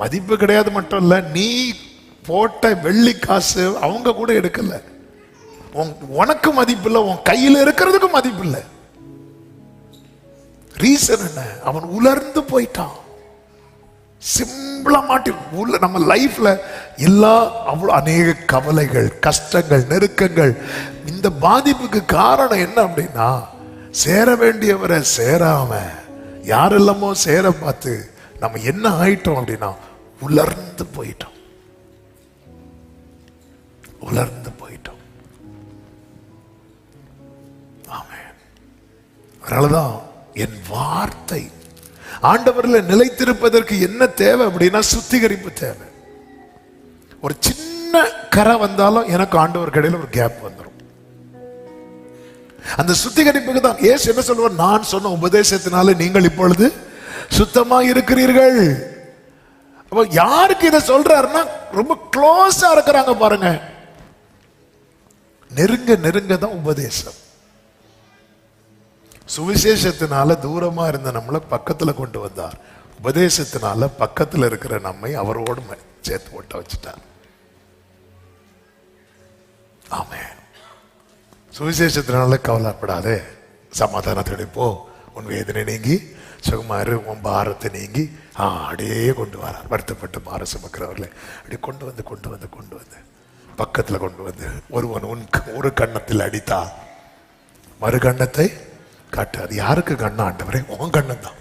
மதிப்பு கிடையாது மட்டும் இல்ல, நீ போட்ட வெள்ளி காசு அவங்க கூட எடுக்கல. உனக்கு மதிப்பு இல்லை, உன் கையில் இருக்கிறதுக்கு மதிப்பு இல்லை. ரீசன் என்ன? அவன் உலர்ந்து போயிட்டான். சிம்பிளா மாட்டி நம்ம லைஃப்ல எல்லா அவ்வளவு அநேக கவலைகள், கஷ்டங்கள், நெருக்கங்கள். இந்த பாதிப்புக்கு காரணம் என்ன அப்படின்னா, சேர வேண்டியவரை சேராம யாரெல்லாமோ சேர பார்த்து நம்ம என்ன ஆயிட்டோம் அப்படின்னா உலர்ந்து போயிட்டோம். உலர்ந்து போயிட்டோம். ஆமென். அதனாலதான் என் வார்த்தை ஆண்டவரில் நிலைத்திருப்பதற்கு என்ன தேவை அப்படின்னா சுத்திகரிப்பு தேவை. ஒரு சின்ன கரை வந்தாலும் எனக்கு ஆண்டவர் கடையில் ஒரு கேப் வந்துடும். அந்த சுத்திகரிப்புக்கு தான் இயேசு என்ன சொல்லுவார்? நான் சொன்ன உபதேசத்தினால நீங்கள் இப்பொழுது சுத்தமா இருக்கிறீர்கள். அப்ப யாருக்கு இதை சொல்றாருன்னா ரொம்ப க்ளோஸா இருக்கிறாங்க பாருங்க. நெருங்க நெருங்க தான் உபதேசம். சுவிசேஷத்தினால தூரமா இருந்த நம்மளை பக்கத்துல கொண்டு வந்தார். உபதேசத்தினால பக்கத்துல இருக்கிற நம்மை அவரோடு சேர்த்து ஓட்ட வச்சுட்டார். ஆமென். சுவிசேஷத்தினால கவலைப்படாதே, சமாதானத்தோட போ, உன் வேதனை நீங்கி சுகமாறு, உன் பாரத்தை நீங்கி அப்படியே கொண்டு வரார். வருத்தப்பட்டு பார சுமக்கிறவர்களே அப்படி கொண்டு வந்து கொண்டு வந்து கொண்டு வந்து பக்கத்துல கொண்டு வந்து, ஒருவன் உன் ஒரு கன்னத்தில் அடித்தா மறு கன்னத்தை காட்டு. அது யாருக்கு கண்ணா? ஆண்டவரே உன் கண்ணம் தான்,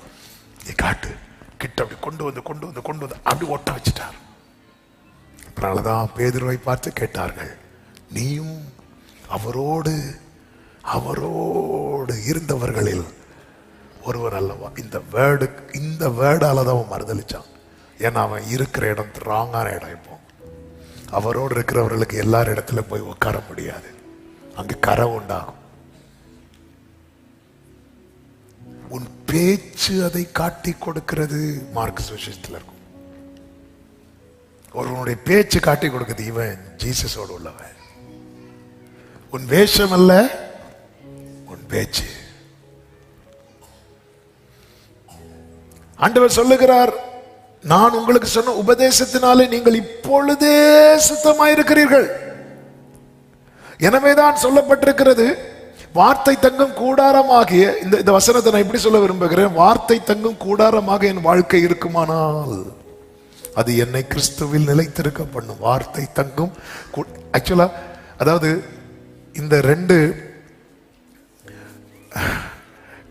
நீ காட்டு. கிட்ட அப்படி கொண்டு வந்து கொண்டு வந்து கொண்டு வந்து அப்படி ஒட்ட வச்சுட்டார். அதனாலதான் பேதுருவை பார்த்து கேட்டார்கள், நீயும் அவரோடு அவரோடு இருந்தவர்களில் ஒருவர் அல்லவா? இந்த வேர்டால தான் அவன் மறுதளிச்சான். ஏன்னா அவன் இருக்கிற இடம் ராங்கான இடம். இப்போ அவரோடு இருக்கிறவர்களுக்கு எல்லார் இடத்துல போய் உட்கார முடியாது, அங்கு கரை உண்டாகும். உன் பேச்சு அதை காட்டி கொடுக்கிறது. மார்க் சுவிசேஷத்தில் இருக்கும். ஒருவனுடைய பேச்சு காட்டி கொடுக்குது, இவன் ஜீசஸோடு உள்ளவன். உன் வேஷம் அல்ல, உன் பேச்சு. ஆண்டவர் சொல்லுகிறார், நான் உங்களுக்கு சொன்ன உபதேசத்தினாலே நீங்கள் இப்பொழுதே சுத்தமாயிருக்கிறீர்கள். எனவேதான் சொல்லப்பட்டிருக்கிறது, வார்த்தை தங்கும் கூடாரமாகிய இந்த வசனத்தை நான் எப்படி சொல்ல விரும்புகிறேன்? வார்த்தை தங்கும் கூடாரமாக என் வாழ்க்கை இருக்குமானால் அது என்னை கிறிஸ்துவில் நிலைத்திருக்க பண்ணும். வார்த்தை தங்கும். ஆக்சுவலா அதாவது இந்த ரெண்டு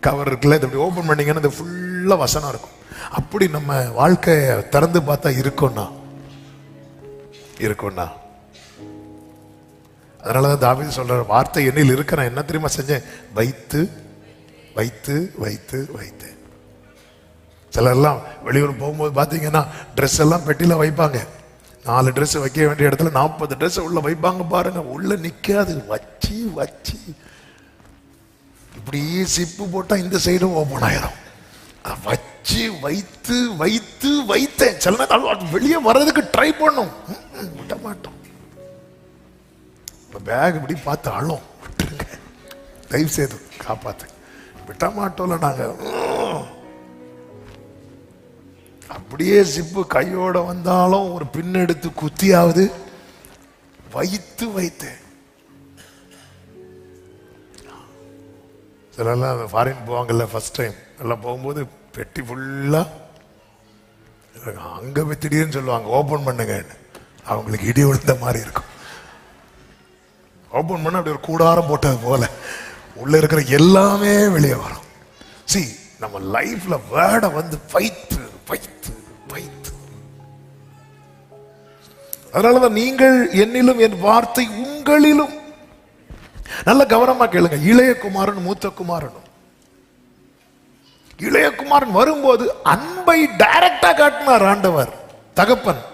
கவர் இருக்குல்ல, இதை ஓபன் பண்ணீங்கன்னா இந்த ஃபுல்லா வசனம் இருக்கும். அப்படி நம்ம வாழ்க்கையை திறந்து பார்த்தா இருக்கும்னா அதனாலதான் தாவீது சொல்றாரு, வார்த்தை என்னில் இருக்க நான் என்ன தெரியுமா செஞ்சேன்? வைத்து வைத்து வைத்து வைத்து. சிலர்லாம் வெளியூர் போகும்போது பார்த்தீங்கன்னா ட்ரெஸ் எல்லாம் பெட்டியில வைப்பாங்க. 4 ட்ரெஸ் வைக்க வேண்டிய இடத்துல 40 ட்ரெஸ் உள்ள வைப்பாங்க பாருங்க. உள்ள நிக்காது, வச்சு வச்சு இப்படியே சிப்பு போட்டா இந்த சைடும் ஓபன் ஆயிரும். வச்சு வைத்து வைத்து வைத்தேன். சில நேரம் வெளியே வர்றதுக்கு ட்ரை பண்ணும், விட மாட்டோம். பேக் இப்படி பார்த்து அழும், விட்டுருங்க தயவு செய்து காப்பாத்து, விட்ட மாட்டோம்ல நாங்க. அப்படியே சிப்பு கையோட வந்தாலும் ஒரு பின் எடுத்து குத்தியாவது வைத்து வைத்தேன். சிலர்லாம் ஃபாரின் போவாங்கல்ல, ஃபர்ஸ்ட் டைம் எல்லாம் போகும்போது பெட்டி ஃபுல்லா அங்க போய் திடீர்னு சொல்லுவாங்க ஓபன் பண்ணுங்க. அவங்களுக்கு இடி விழுந்த மாதிரி இருக்கும். ஓபன் பண்ண அப்படி ஒரு கூடாரம் போட்டது போல உள்ள இருக்கிற எல்லாமே வெளியே வரும். சி, நம்ம லைஃப்ல வேர்டை வந்து வைத்து வைத்து வைத்து. அதனாலதான் நீங்கள் என்னிலும் என் வார்த்தை உங்களிலும். நல்ல கவனமா கேளுங்க. இளைய குமாரன் மூத்த குமாரனும். இளைய குமாரன் வரும்போது அன்பை டைரக்டா காட்டினார் ஆண்டவர் தகப்பன்.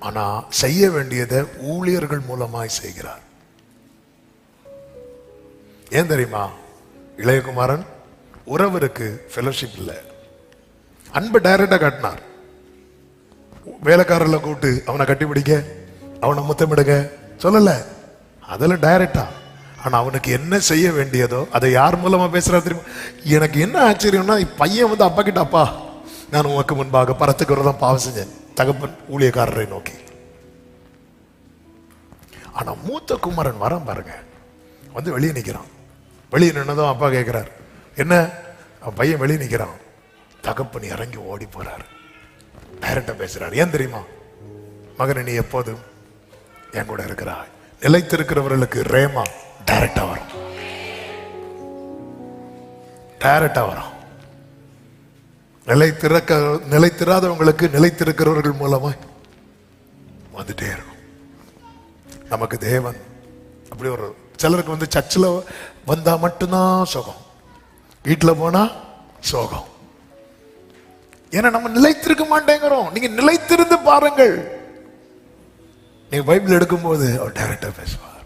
ஆனா செய்ய வேண்டியதை ஊழியர்கள் மூலமாய் செய்கிறார். ஏன் தெரியுமா? இளையகுமாரன் உறவு இருக்கு, ஃபெலோஷிப் இல்லை. அன்பை டைரக்டா காட்டினார். வேலைக்காரர்ல கூப்பிட்டு அவனை கட்டிப்பிடிக்க, அவனை முத்தமிடுங்க சொல்லல, அதெல்லாம் டைரக்டா. ஆனா அவனுக்கு என்ன செய்ய வேண்டியதோ அதை யார் மூலமா பேசுறாரு தெரியுமா? எனக்கு என்ன ஆச்சரியம்னா, பையன் வந்து அப்பா கிட்ட, அப்பா நான் உனக்கு முன்பாக பரத்துக்கு தான் பாவம் செஞ்சேன், தகப்பன் ஊழியக்காரரை நோக்கி. ஆனா மூத்த குமாரன் வரான் பாருங்க, வந்து வெளியே நிக்கிறான். வெளியே நின்னதும் அப்பா கேட்கிறார், என்ன? அவன் பையன் வெளியே நிக்கிறான். தகப்பன் இறங்கி ஓடி போறாரு, டைரக்டா பேசுறாரு. ஏன் தெரியுமா? மகனை, நீ எப்போதும் என் கூட இருக்கிறாய். நிலைத்திருக்கிறவர்களுக்கு ரேமா டைரக்டா வரும், டைரக்டா வரும். நிலைத்திராதவங்களுக்கு நிலைத்திருக்கிறவர்கள் மூலமா வந்துட்டே இருக்கும். நமக்கு தேவன் அப்படி ஒரு சிலருக்கு வந்து சர்ச்சில் வந்தா மட்டும்தான் சோகம், வீட்டில் போனா சோகம். ஏன்னா நம்ம நிலைத்திருக்க மாட்டேங்கிறோம். நீங்க நிலைத்திருந்து பாருங்கள். நீங்க பைபிள் எடுக்கும்போது அவர் டைரக்டா பேசுவார்.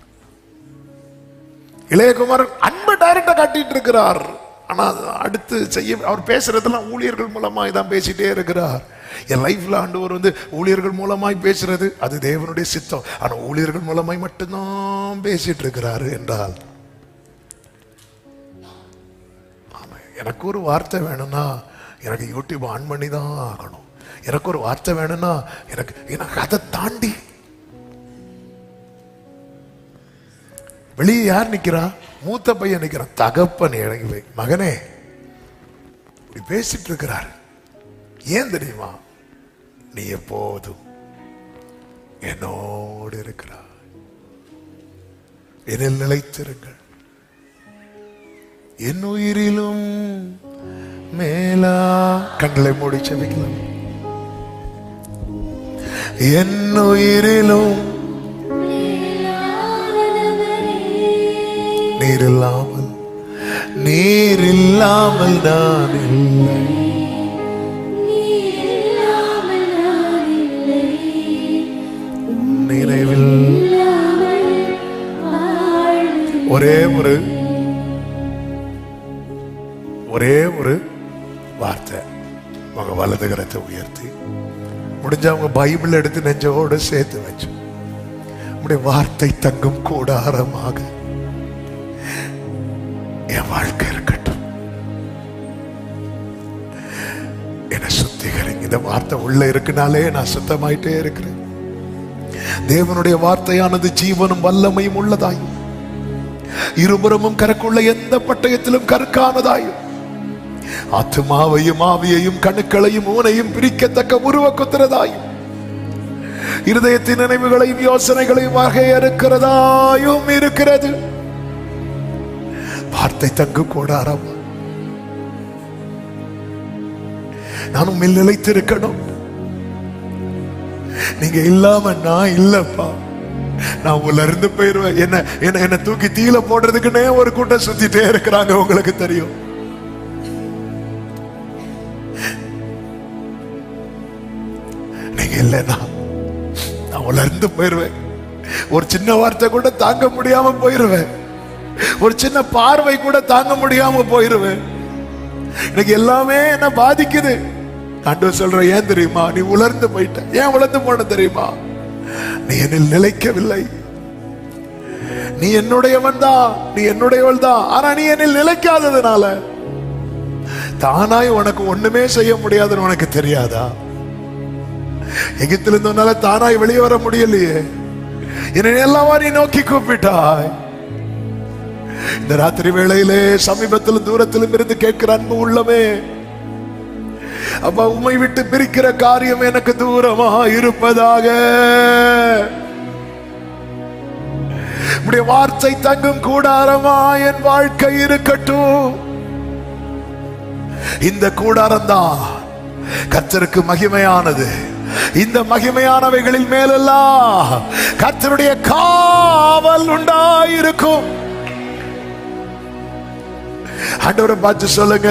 இளையகுமாரன் அன்பை டைரக்டா காட்டிட்டு இருக்கிறார். ஆனா அடுத்து செய்ய அவர் பேசுறதெல்லாம் ஊழியர்கள் மூலமாய் தான் பேசிட்டே இருக்கிறார். என் லைஃப்ல ஆண்டவர் வந்து ஊழியர்கள் மூலமாய் பேசுறது அது தேவனுடைய சித்தம். ஆனா ஊழியர்கள் மூலமாய் மட்டும்தான் பேசிட்டு இருக்கிறாரு என்றால், ஆமா, எனக்கு ஒரு வார்த்தை வேணும்னா எனக்கு யூடியூப் ஆன் பண்ணி தான் ஆகணும். எனக்கு ஒரு வார்த்தை வேணும்னா எனக்கு அதை தாண்டி வெளியே யார் நிக்கிறா? மூத்த பையன் நிக்கிறான். தகப்பன் இறங்கி போய், மகனே இப்படி பேசிட்டு இருக்கிறாரு. ஏன் தெரியுமா? நீ எப்போதும் என்னோடு இருக்கிறாய், என்னில் நிலைத்திருங்கள், என் உயிரிலும் மேலா. கண்களை மூடி செபிக்கலாம். என் உயிரிலும் நீர் இல்லாமல் நான் இல்லை, நினைவில் ஒரே ஒரு வார்த்தை. உங்க வலது கரத்தை உயர்த்தி முடிஞ்சவங்க பைபிள் எடுத்து நெஞ்சோடு சேர்த்து வச்சு, உங்களுடைய வார்த்தை தங்கும் கூடாரமாக என் வாழ்க்கை இருக்கட்டும், என்னை சுத்திகரிங்க. இந்த வார்த்தை உள்ள இருக்குனாலே நான் சுத்தமாயிட்டே இருக்கிறேன். தேவனுடைய வார்த்தையானது ஜீவனும் வல்லமையும் உள்ளதாயும் இருபுறமும் கருக்குள்ள எந்த பட்டயத்திலும் கருக்கானதாயும் ஆத்துமாவையும் ஆவியையும் கணுக்களையும் ஊனையும் பிரிக்கத்தக்க உருவ குத்துறதாயும் இருதயத்தின் நினைவுகளையும் யோசனைகளையும் வகையறுக்கிறதாயும் இருக்கிறது. வார்த்தை தங்கு கூடாரம். நானும் நிலைத்திருக்கணும். நீங்க இல்லாம நான் இல்லப்பா, நான் உலர்ந்து போயிருவேன். என்ன தூக்கி தீல போடுறதுக்குன்னே ஒரு கூட்டம் சுத்திட்டே இருக்கிறாங்க. உங்களுக்கு தெரியும். நீங்க இல்லைன்னா நான் உலர்ந்து போயிருவேன். ஒரு சின்ன வார்த்தை கூட தாங்க முடியாம போயிருவேன். ஒரு சின்ன பார்வை கூட தாங்க முடியாம போயிருவேன். எனக்கு எல்லாமே என்ன பாதிக்குது. ஆண்டவர் சொல்ற, ஏன் தெரியுமா? நீ உலர்ந்து போயிட்ட. ஏன் உலர்ந்து போன தெரியுமா? நீ என்னில் நிலைக்கவில்லை. நீ என்னுடையவன் தான், நீ என்னுடையவள் தான். ஆனா நீ என்னில் நிலைக்காததுனால தானாய் உனக்கு ஒண்ணுமே செய்ய முடியாதுன்னு உனக்கு தெரியாதா? எகிப்திலிருந்து உன்னால தானாய் வெளியே வர முடியலையே. என்னை எல்லாவா நீ நோக்கி கூப்பிட்டாய். இந்த ராத்திரி வேளையிலே சமீபத்திலும் தூரத்திலும் இருந்து கேட்கிற அன்பு உள்ளமே, அப்பா, உம்மை விட்டு பிரிக்கிற காரியம் எனக்கு தூரமா இருப்பதாக. உம்முடைய வார்த்தை தங்கும் கூடாரமா என் வாழ்க்கை இருக்கட்டும். இந்த கூடாரம் தான் கர்த்தருக்கு மகிமையானது. இந்த மகிமையானவைகளில் மேலெல்லாம் கர்த்தருடைய காவல் உண்டாயிருக்கும். ஆண்டவரை பார்த்து சொல்லுங்க,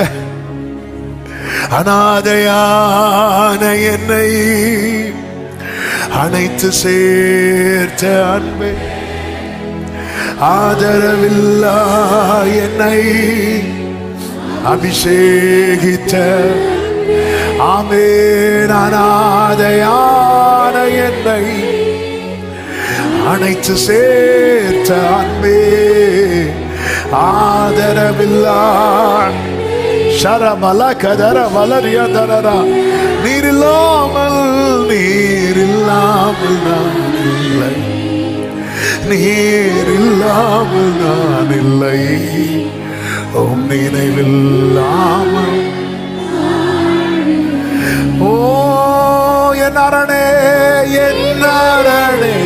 அனாதையான என்னை அணைத்து சேர்த்த அன்பே, ஆதரவில்லா என்னை அபிஷேகித்த ஆமென். அனாதையான என்னை அணைத்து சேர்த்த அன்பே, ஆதரவில்லா ஷரமல கதர வலரிய தரரா, நீர் இல்லாமல் நீர் இல்லாமல் நான் இல்லை, உம் நினைவில்லாமல். ஓ என் அரணே, என் அரணே,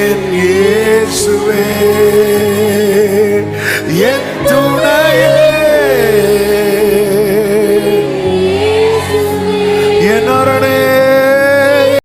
என் இயேசுவே, என்